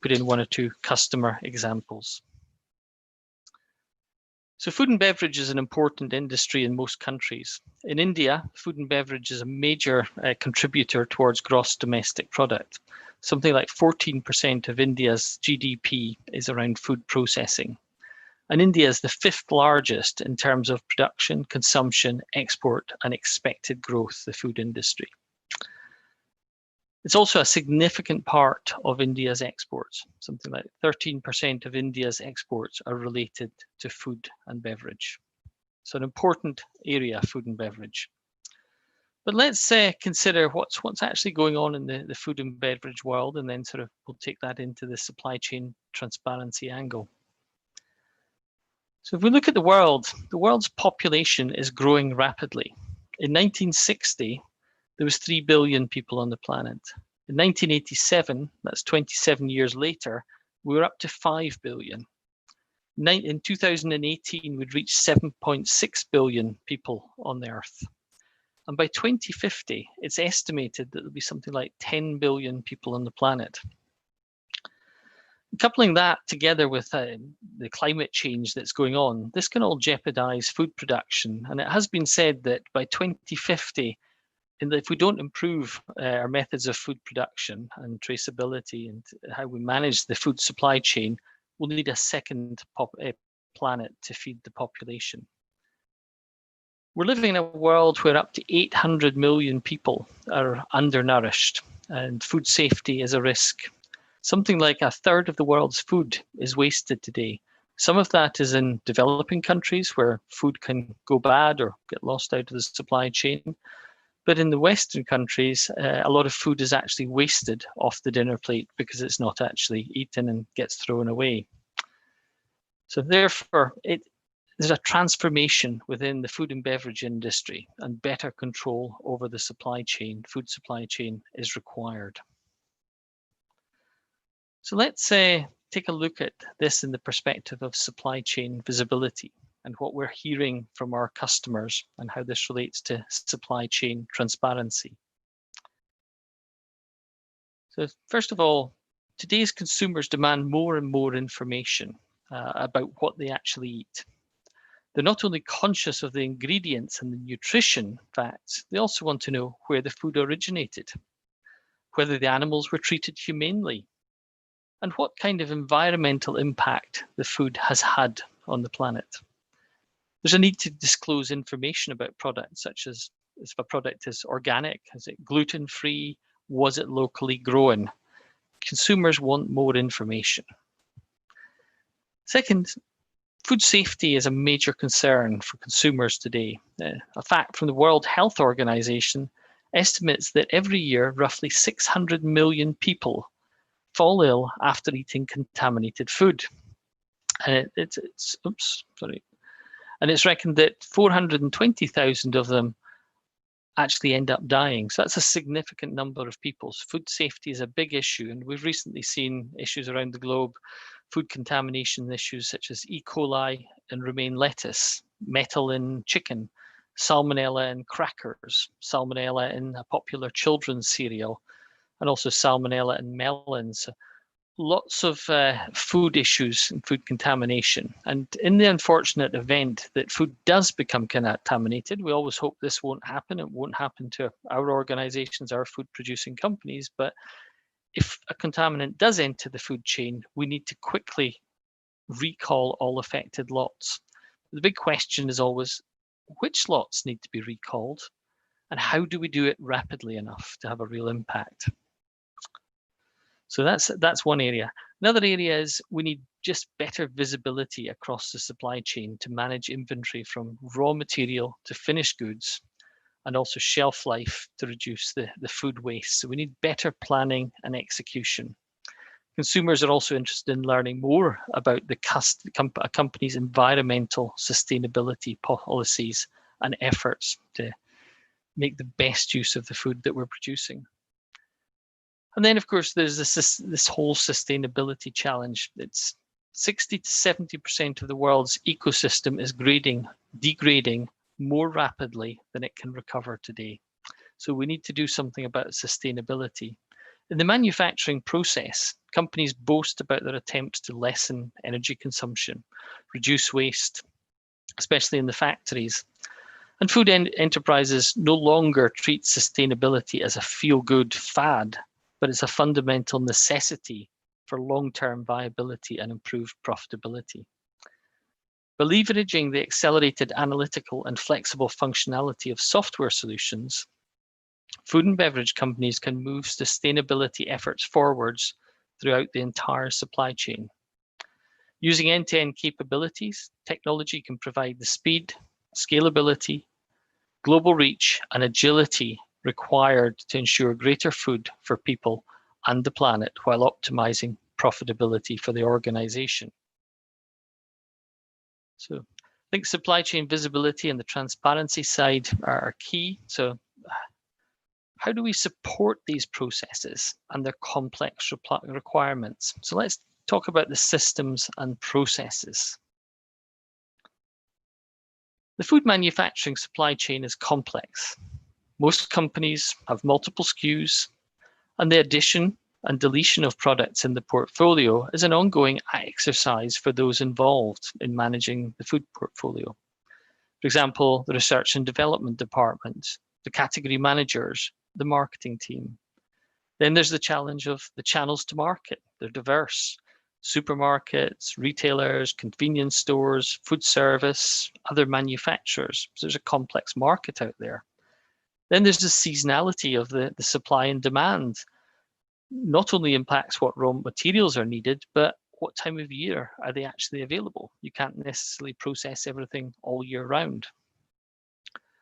put in one or two customer examples. So food and beverage is an important industry in most countries. In India, food and beverage is a major contributor towards gross domestic product. Something like 14% of India's GDP is around food processing. And India is the 5th largest in terms of production, consumption, export, and expected growth, the food industry. It's also a significant part of India's exports. Something like 13% of India's exports are related to food and beverage. So an important area, food and beverage. But let's consider what's actually going on in the food and beverage world, and then sort of we'll take that into the supply chain transparency angle. So if we look at the world's population is growing rapidly. In 1960, there was 3 billion people on the planet. In 1987, that's 27 years later, we were up to 5 billion. In 2018, we'd reached 7.6 billion people on the Earth. And by 2050, it's estimated that there'll be something like 10 billion people on the planet. Coupling that together with the climate change that's going on, this can all jeopardize food production. And it has been said that by 2050, if we don't improve our methods of food production and traceability and how we manage the food supply chain, we'll need a second planet to feed the population. We're living in a world where up to 800 million people are undernourished, and food safety is a risk. Something like a third of the world's food is wasted today. Some of that is in developing countries where food can go bad or get lost out of the supply chain. But in the Western countries, a lot of food is actually wasted off the dinner plate because it's not actually eaten and gets thrown away. So therefore, there's a transformation within the food and beverage industry, and better control over the supply chain, food supply chain, is required. So let's take a look at this in the perspective of supply chain visibility and what we're hearing from our customers and how this relates to supply chain transparency. So first of all, today's consumers demand more and more information about what they actually eat. They're not only conscious of the ingredients and the nutrition facts, they also want to know where the food originated, whether the animals were treated humanely, and what kind of environmental impact the food has had on the planet. There's a need to disclose information about products, such as if a product is organic, is it gluten-free, was it locally grown? Consumers want more information. Second, food safety is a major concern for consumers today. A fact from the World Health Organization estimates that every year, roughly 600 million people fall ill after eating contaminated food. And it's reckoned that 420,000 of them actually end up dying. So that's a significant number of people. So food safety is a big issue, and we've recently seen issues around the globe, food contamination issues such as E. coli in romaine lettuce, metal in chicken, salmonella in crackers, salmonella in a popular children's cereal, and also salmonella in melons. Lots of food issues and food contamination. And in the unfortunate event that food does become contaminated, we always hope this won't happen. It won't happen to our organizations, our food producing companies. But if a contaminant does enter the food chain, we need to quickly recall all affected lots. The big question is always, which lots need to be recalled? And how do we do it rapidly enough to have a real impact? So that's one area. Another area is we need just better visibility across the supply chain to manage inventory from raw material to finished goods, and also shelf life to reduce the food waste. So we need better planning and execution. Consumers are also interested in learning more about a company's environmental sustainability policies and efforts to make the best use of the food that we're producing. And then, of course, there's this whole sustainability challenge. It's 60 to 70% of the world's ecosystem is degrading more rapidly than it can recover today. So we need to do something about sustainability. In the manufacturing process, companies boast about their attempts to lessen energy consumption, reduce waste, especially in the factories. And food enterprises no longer treat sustainability as a feel-good fad, but it's a fundamental necessity for long-term viability and improved profitability. By leveraging the accelerated analytical and flexible functionality of software solutions, food and beverage companies can move sustainability efforts forwards throughout the entire supply chain. Using end-to-end capabilities, technology can provide the speed, scalability, global reach, and agility required to ensure greater food for people and the planet while optimizing profitability for the organization. So I think supply chain visibility and the transparency side are key. So how do we support these processes and their complex requirements? So let's talk about the systems and processes. The food manufacturing supply chain is complex. Most companies have multiple SKUs, and the addition and deletion of products in the portfolio is an ongoing exercise for those involved in managing the food portfolio. For example, the research and development department, the category managers, the marketing team. Then there's the challenge of the channels to market. They're diverse. Supermarkets, retailers, convenience stores, food service, other manufacturers. So there's a complex market out there. Then there's the seasonality of the supply and demand. Not only impacts what raw materials are needed, but what time of year are they actually available? You can't necessarily process everything all year round.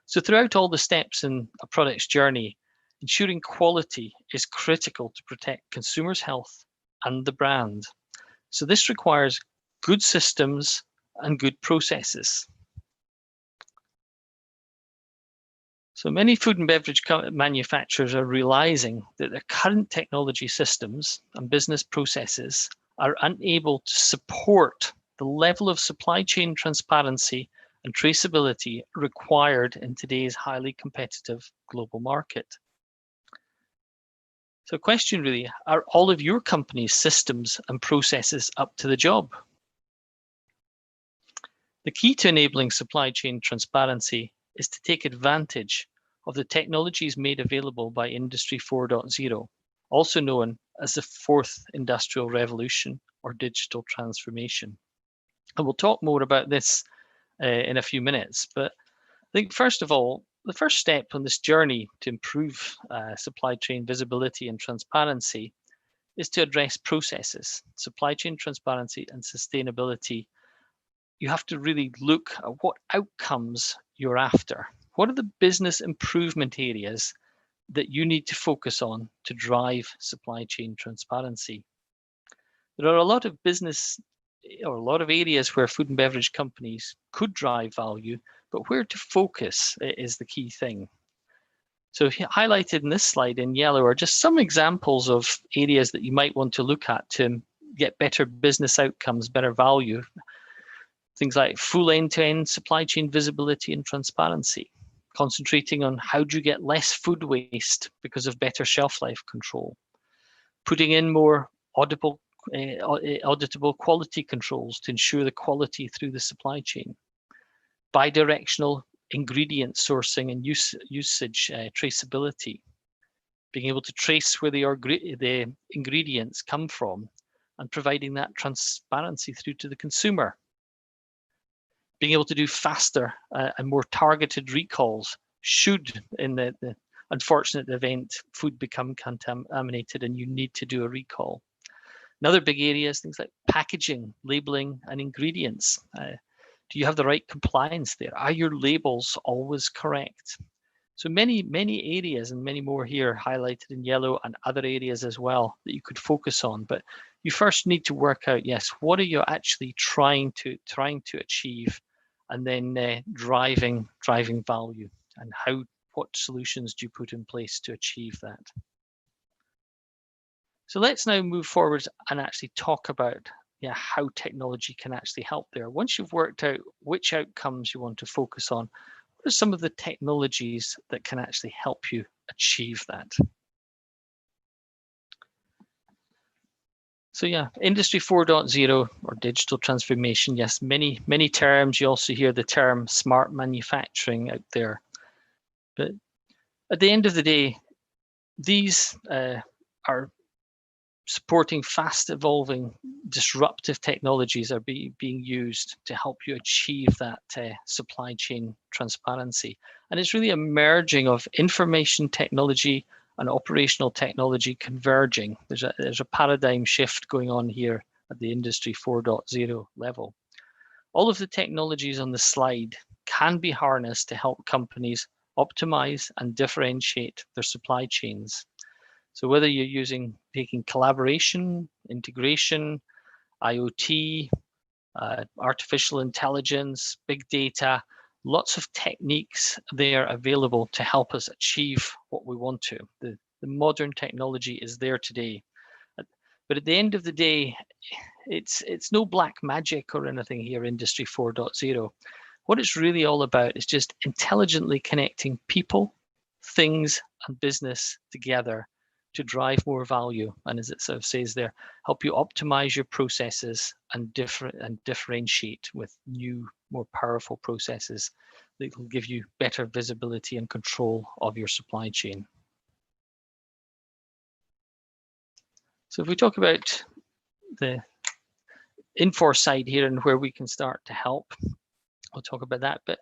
So throughout all the steps in a product's journey, ensuring quality is critical to protect consumers' health and the brand. So this requires good systems and good processes. So many food and beverage manufacturers are realizing that their current technology systems and business processes are unable to support the level of supply chain transparency and traceability required in today's highly competitive global market. So question really, are all of your company's systems and processes up to the job? The key to enabling supply chain transparency is to take advantage of the technologies made available by Industry 4.0, also known as the fourth industrial revolution or digital transformation. And we'll talk more about this in a few minutes, but I think first of all, the first step on this journey to improve supply chain visibility and transparency is to address processes. Supply chain transparency and sustainability, you have to really look at what outcomes you're after. What are the business improvement areas that you need to focus on to drive supply chain transparency? There are a lot of business or a lot of areas where food and beverage companies could drive value, but where to focus is the key thing. So highlighted in this slide in yellow are just some examples of areas that you might want to look at to get better business outcomes, better value. Things like full end-to-end supply chain visibility and transparency, concentrating on how do you get less food waste because of better shelf life control, putting in more auditable quality controls to ensure the quality through the supply chain, bidirectional ingredient sourcing and usage traceability, being able to trace where the ingredients come from and providing that transparency through to the consumer, being able to do faster and more targeted recalls should, in the unfortunate event, food become contaminated and you need to do a recall. Another big area is things like packaging, labeling, and ingredients. Do you have the right compliance there? Are your labels always correct? So many areas and many more here highlighted in yellow and other areas as well that you could focus on. But you first need to work out, yes, what are you actually trying to achieve, and then driving value, and what solutions do you put in place to achieve that? So let's now move forward and actually talk about how technology can actually help there. Once you've worked out which outcomes you want to focus on, what are some of the technologies that can actually help you achieve that? So yeah, Industry 4.0 or digital transformation. Yes, many terms. You also hear the term smart manufacturing out there. But at the end of the day, these are supporting fast evolving disruptive technologies are being used to help you achieve that supply chain transparency. And it's really a merging of information technology and operational technology converging. There's a paradigm shift going on here at the Industry 4.0 level. All of the technologies on the slide can be harnessed to help companies optimize and differentiate their supply chains. So whether you're taking collaboration, integration, IoT, artificial intelligence, big data, lots of techniques there available to help us achieve what we want to. The modern technology is there today. But at the end of the day, it's no black magic or anything here, Industry 4.0. What it's really all about is just intelligently connecting people, things, and business together to drive more value. And as it sort of says there, help you optimize your processes and differentiate with new, more powerful processes that will give you better visibility and control of your supply chain. So if we talk about the Infor side here and where we can start to help, we'll talk about that. But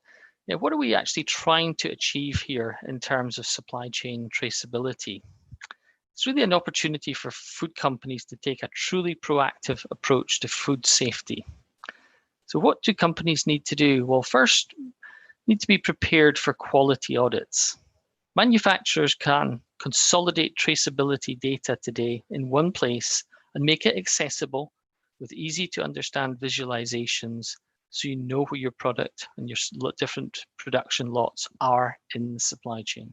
yeah, what are we actually trying to achieve here in terms of supply chain traceability? It's really an opportunity for food companies to take a truly proactive approach to food safety. So what do companies need to do? Well, first, need to be prepared for quality audits. Manufacturers can consolidate traceability data today in one place and make it accessible with easy to understand visualizations so you know where your product and your different production lots are in the supply chain.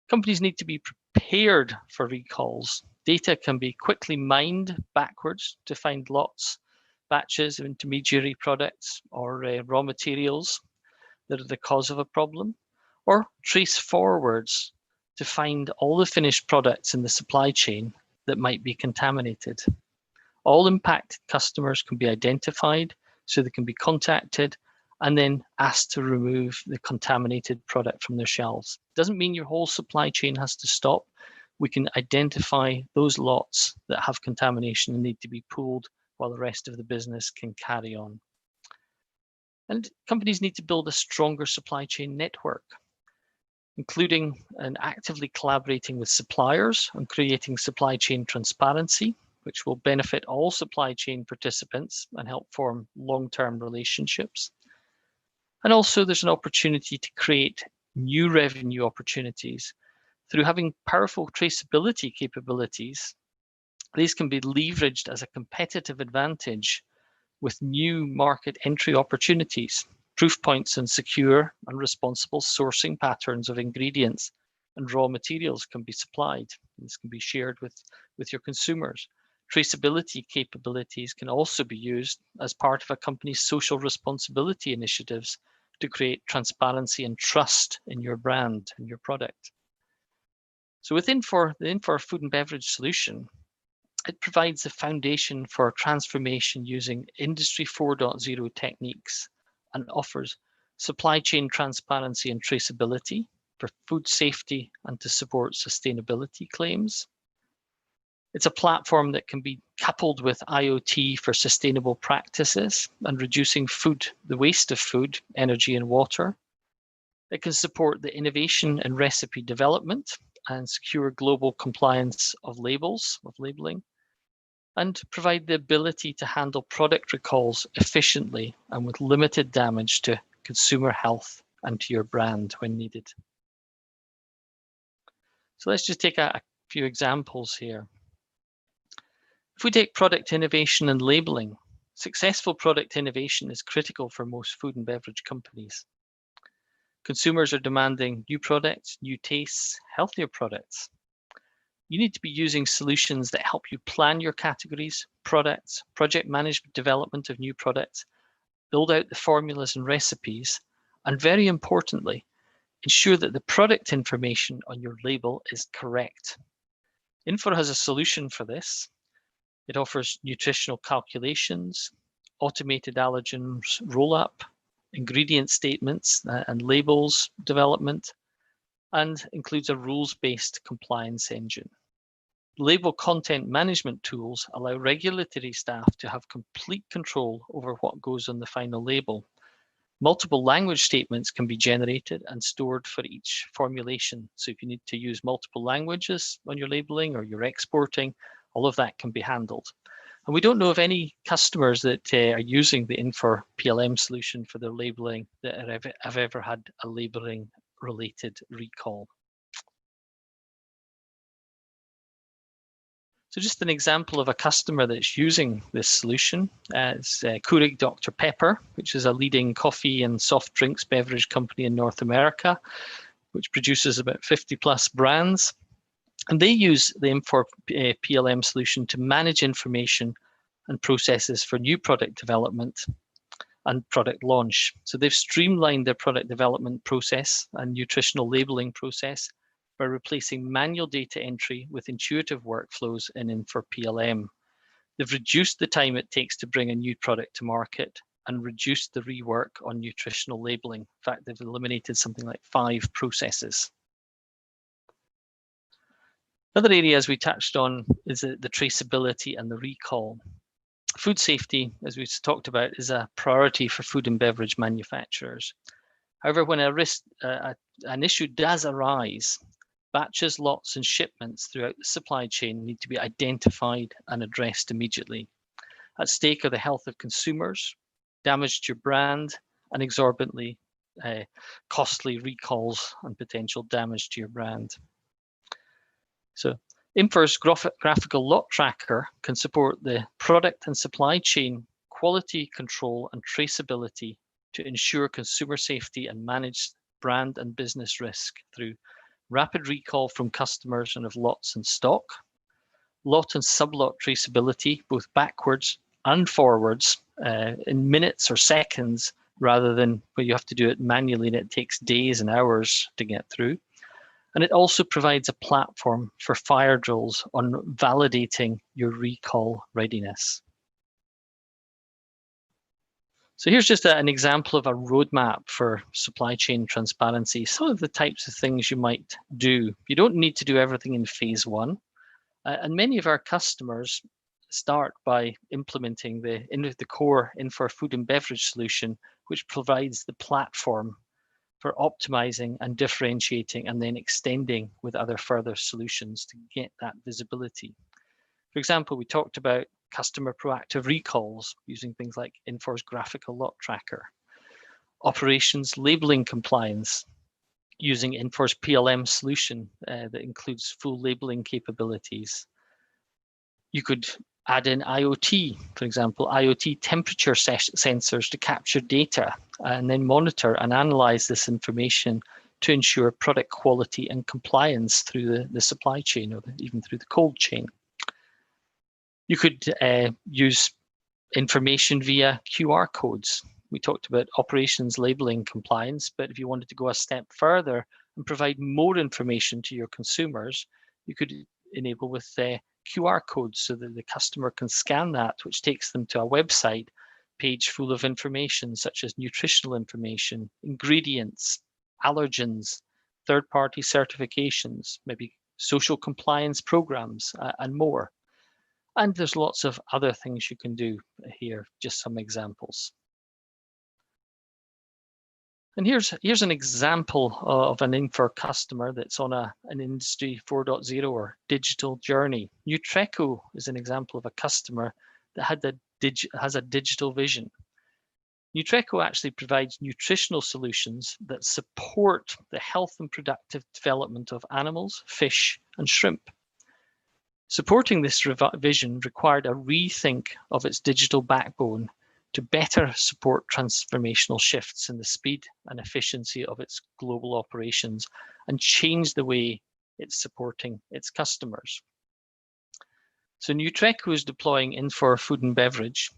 Companies need to be prepared for recalls. Data can be quickly mined backwards to find lots, batches of intermediary products or raw materials that are the cause of a problem, or trace forwards to find all the finished products in the supply chain that might be contaminated. All impacted customers can be identified so they can be contacted and then asked to remove the contaminated product from their shelves. Doesn't mean your whole supply chain has to stop. We can identify those lots that have contamination and need to be pulled while the rest of the business can carry on. And companies need to build a stronger supply chain network, including and actively collaborating with suppliers and creating supply chain transparency, which will benefit all supply chain participants and help form long-term relationships. And also there's an opportunity to create new revenue opportunities through having powerful traceability capabilities. These can be leveraged as a competitive advantage with new market entry opportunities, proof points and secure and responsible sourcing patterns of ingredients and raw materials can be supplied. This can be shared with your consumers. Traceability capabilities can also be used as part of a company's social responsibility initiatives to create transparency and trust in your brand and your product. So the Infor Food and Beverage solution, it provides the foundation for transformation using Industry 4.0 techniques and offers supply chain transparency and traceability for food safety and to support sustainability claims. It's a platform that can be coupled with IoT for sustainable practices and reducing the waste of food, energy, and water. It can support the innovation and recipe development and secure global compliance of labeling, and provide the ability to handle product recalls efficiently and with limited damage to consumer health and to your brand when needed. So let's just take a few examples here. If we take product innovation and labeling, successful product innovation is critical for most food and beverage companies. Consumers are demanding new products, new tastes, healthier products. You need to be using solutions that help you plan your categories, products, project management development of new products, build out the formulas and recipes, and very importantly, ensure that the product information on your label is correct. Infor has a solution for this. It offers nutritional calculations, automated allergens roll-up, ingredient statements and labels development, and includes a rules-based compliance engine. Label content management tools allow regulatory staff to have complete control over what goes on the final label. Multiple language statements can be generated and stored for each formulation. So if you need to use multiple languages on your labeling or you're exporting, all of that can be handled. And we don't know of any customers that are using the Infor PLM solution for their labeling that have ever had a labeling related recall. So just an example of a customer that's using this solution is Keurig Dr. Pepper, which is a leading coffee and soft drinks beverage company in North America, which produces about 50 plus brands. And they use the Infor PLM solution to manage information and processes for new product development and product launch. So they've streamlined their product development process and nutritional labeling process by replacing manual data entry with intuitive workflows in Infor PLM. They've reduced the time it takes to bring a new product to market and reduced the rework on nutritional labeling. In fact, they've eliminated something like 5 processes. Another area, as we touched on, is the traceability and the recall. Food safety, as we've talked about, is a priority for food and beverage manufacturers. However, when an issue does arise, batches, lots, and shipments throughout the supply chain need to be identified and addressed immediately. At stake are the health of consumers, damage to your brand, and exorbitantly costly recalls and potential damage to your brand. So Infor's graphical lot tracker can support the product and supply chain quality control and traceability to ensure consumer safety and manage brand and business risk through rapid recall from customers and of lots in stock, lot and sublot traceability, both backwards and forwards, in minutes or seconds, rather than where you have to do it manually and it takes days and hours to get through. And it also provides a platform for fire drills on validating your recall readiness. So here's just an example of a roadmap for supply chain transparency. Some of the types of things you might do. You don't need to do everything in phase 1. And many of our customers start by implementing the core Infor Food and Beverage solution, which provides the platform for optimizing and differentiating and then extending with other further solutions to get that visibility. For example, we talked about customer proactive recalls using things like Infor's graphical lot tracker, operations labeling compliance using Infor's PLM solution that includes full labeling capabilities. You could add in IoT, for example, IoT temperature sensors to capture data and then monitor and analyze this information to ensure product quality and compliance through the supply chain or even through the cold chain. You could use information via QR codes. We talked about operations labeling compliance, but if you wanted to go a step further and provide more information to your consumers, you could enable with QR codes so that the customer can scan that, which takes them to a website page full of information such as nutritional information, ingredients, allergens, third-party certifications, maybe social compliance programs, and more. And there's lots of other things you can do here, just some examples. And here's an example of an Infor customer that's on an Industry 4.0 or digital journey. Nutreco is an example of a customer that has a digital vision. Nutreco actually provides nutritional solutions that support the health and productive development of animals, fish, and shrimp. Supporting this vision required a rethink of its digital backbone to better support transformational shifts in the speed and efficiency of its global operations and change the way it's supporting its customers. So Nutreco is deploying Infor Food and Beverage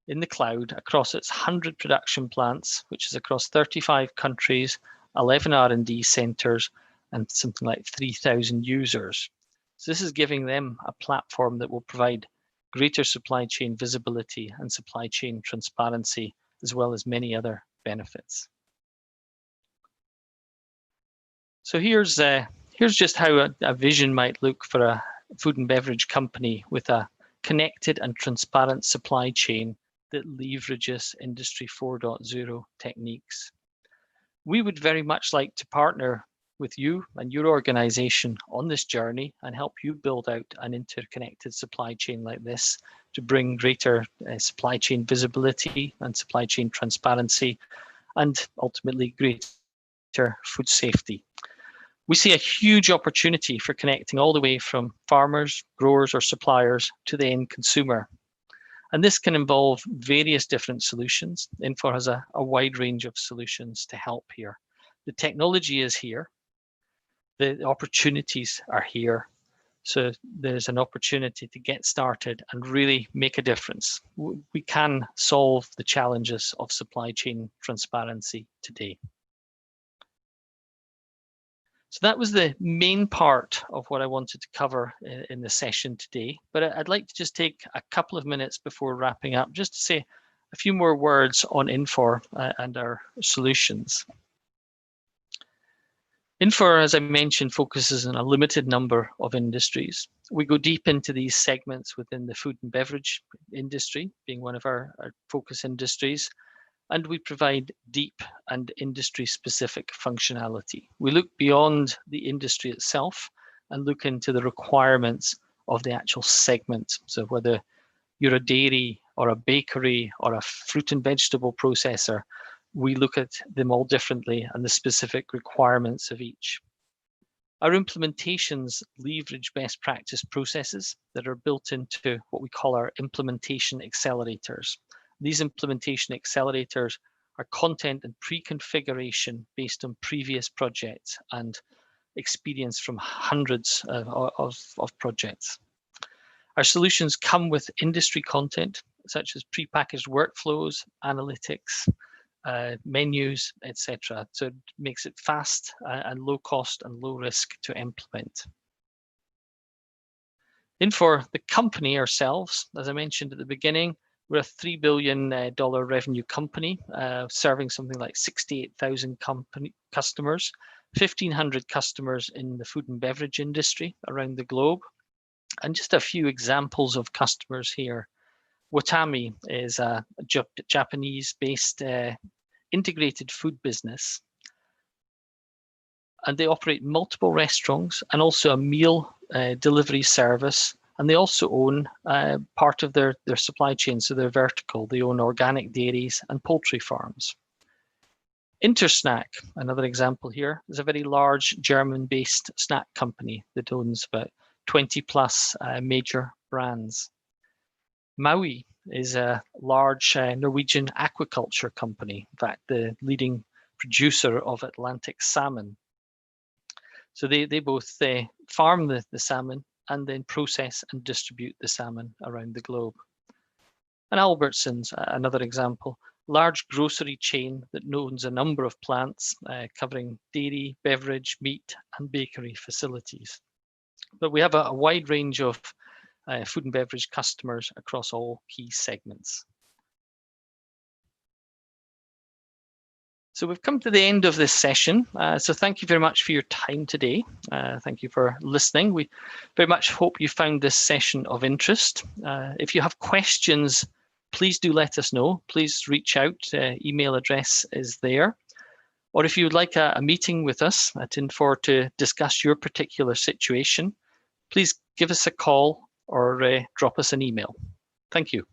in the cloud across its 100 production plants, which is across 35 countries, 11 R&D centers, and something like 3,000 users. So this is giving them a platform that will provide greater supply chain visibility and supply chain transparency, as well as many other benefits. So here's just how a vision might look for a food and beverage company with a connected and transparent supply chain that leverages Industry 4.0 techniques. We would very much like to partner with you and your organization on this journey and help you build out an interconnected supply chain like this to bring greater supply chain visibility and supply chain transparency, and ultimately greater food safety. We see a huge opportunity for connecting all the way from farmers, growers, or suppliers to the end consumer. And this can involve various different solutions. Infor has a wide range of solutions to help here. The technology is here. The opportunities are here. So there's an opportunity to get started and really make a difference. We can solve the challenges of supply chain transparency today. So that was the main part of what I wanted to cover in the session today. But I'd like to just take a couple of minutes before wrapping up, just to say a few more words on Infor and our solutions. Infor, as I mentioned, focuses on a limited number of industries. We go deep into these segments within the food and beverage industry, being one of our focus industries, and we provide deep and industry-specific functionality. We look beyond the industry itself and look into the requirements of the actual segment. So whether you're a dairy or a bakery or a fruit and vegetable processor, we look at them all differently and the specific requirements of each. Our implementations leverage best practice processes that are built into what we call our implementation accelerators. These implementation accelerators are content and pre-configuration based on previous projects and experience from hundreds of projects. Our solutions come with industry content, such as prepackaged workflows, analytics, menus, etc. So it makes it fast and low cost and low risk to implement. Infor, the company ourselves, as I mentioned at the beginning, we're a $3 billion revenue company, serving something like 68,000 customers, 1,500 customers in the food and beverage industry around the globe. And just a few examples of customers here. Watami is a Japanese-based integrated food business. And they operate multiple restaurants and also a meal delivery service. And they also own part of their supply chain, so they're vertical. They own organic dairies and poultry farms. Intersnack, another example here, is a very large German-based snack company that owns about 20 plus major brands. Maui is a large Norwegian aquaculture company, in fact, the leading producer of Atlantic salmon. So they both farm the salmon and then process and distribute the salmon around the globe. And Albertsons, another example, large grocery chain that owns a number of plants covering dairy, beverage, meat, and bakery facilities. But we have a wide range of food and beverage customers across all key segments. So we've come to the end of this session. So thank you very much for your time today. Thank you for listening. We very much hope you found this session of interest. If you have questions, please do let us know. Please reach out. Email address is there. Or if you would like a meeting with us at Infor to discuss your particular situation, please give us a call or drop us an email. Thank you.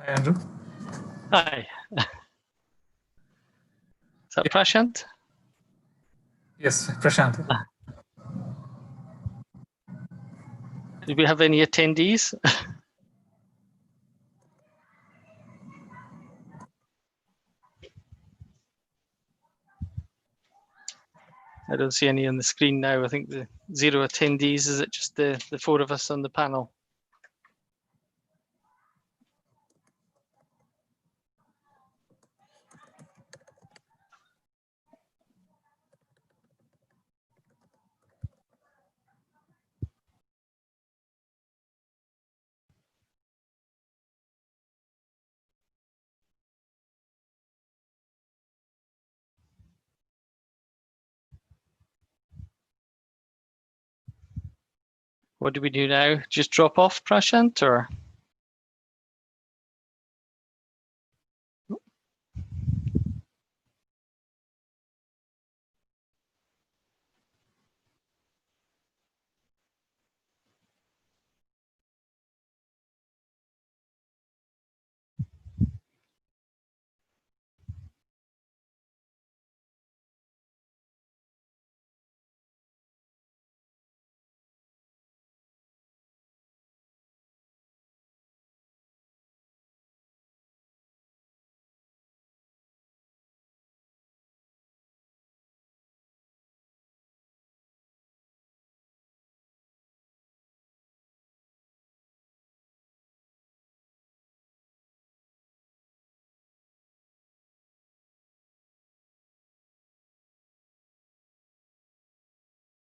Hi, Andrew. Hi. Is that Prashant? Yes, Prashant. Do we have any attendees? I don't see any on the screen now. I think the 0 attendees. Is it just the 4 of us on the panel? What do we do now? Just drop off, Prashant, or?